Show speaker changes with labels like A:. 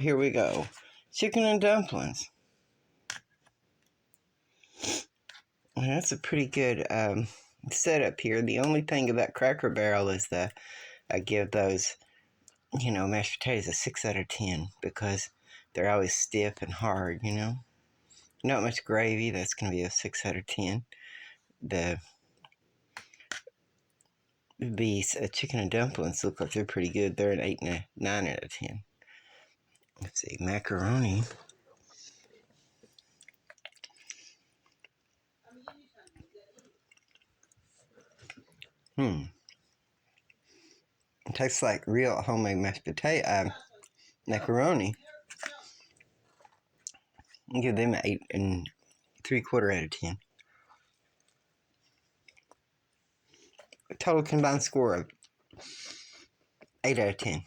A: Here we go. Chicken and dumplings. Well, that's a pretty good setup here. The only thing about Cracker Barrel is that I give those, mashed potatoes a 6 out of 10 because they're always stiff and hard, Not much gravy, that's going to be a 6 out of 10. The chicken and dumplings look like they're pretty good. They're an 8 and a 9 out of 10. Let's see, macaroni. It tastes like real homemade mashed potato macaroni. I'll give them an 8 3/4 out of 10. A total combined score of 8 out of 10.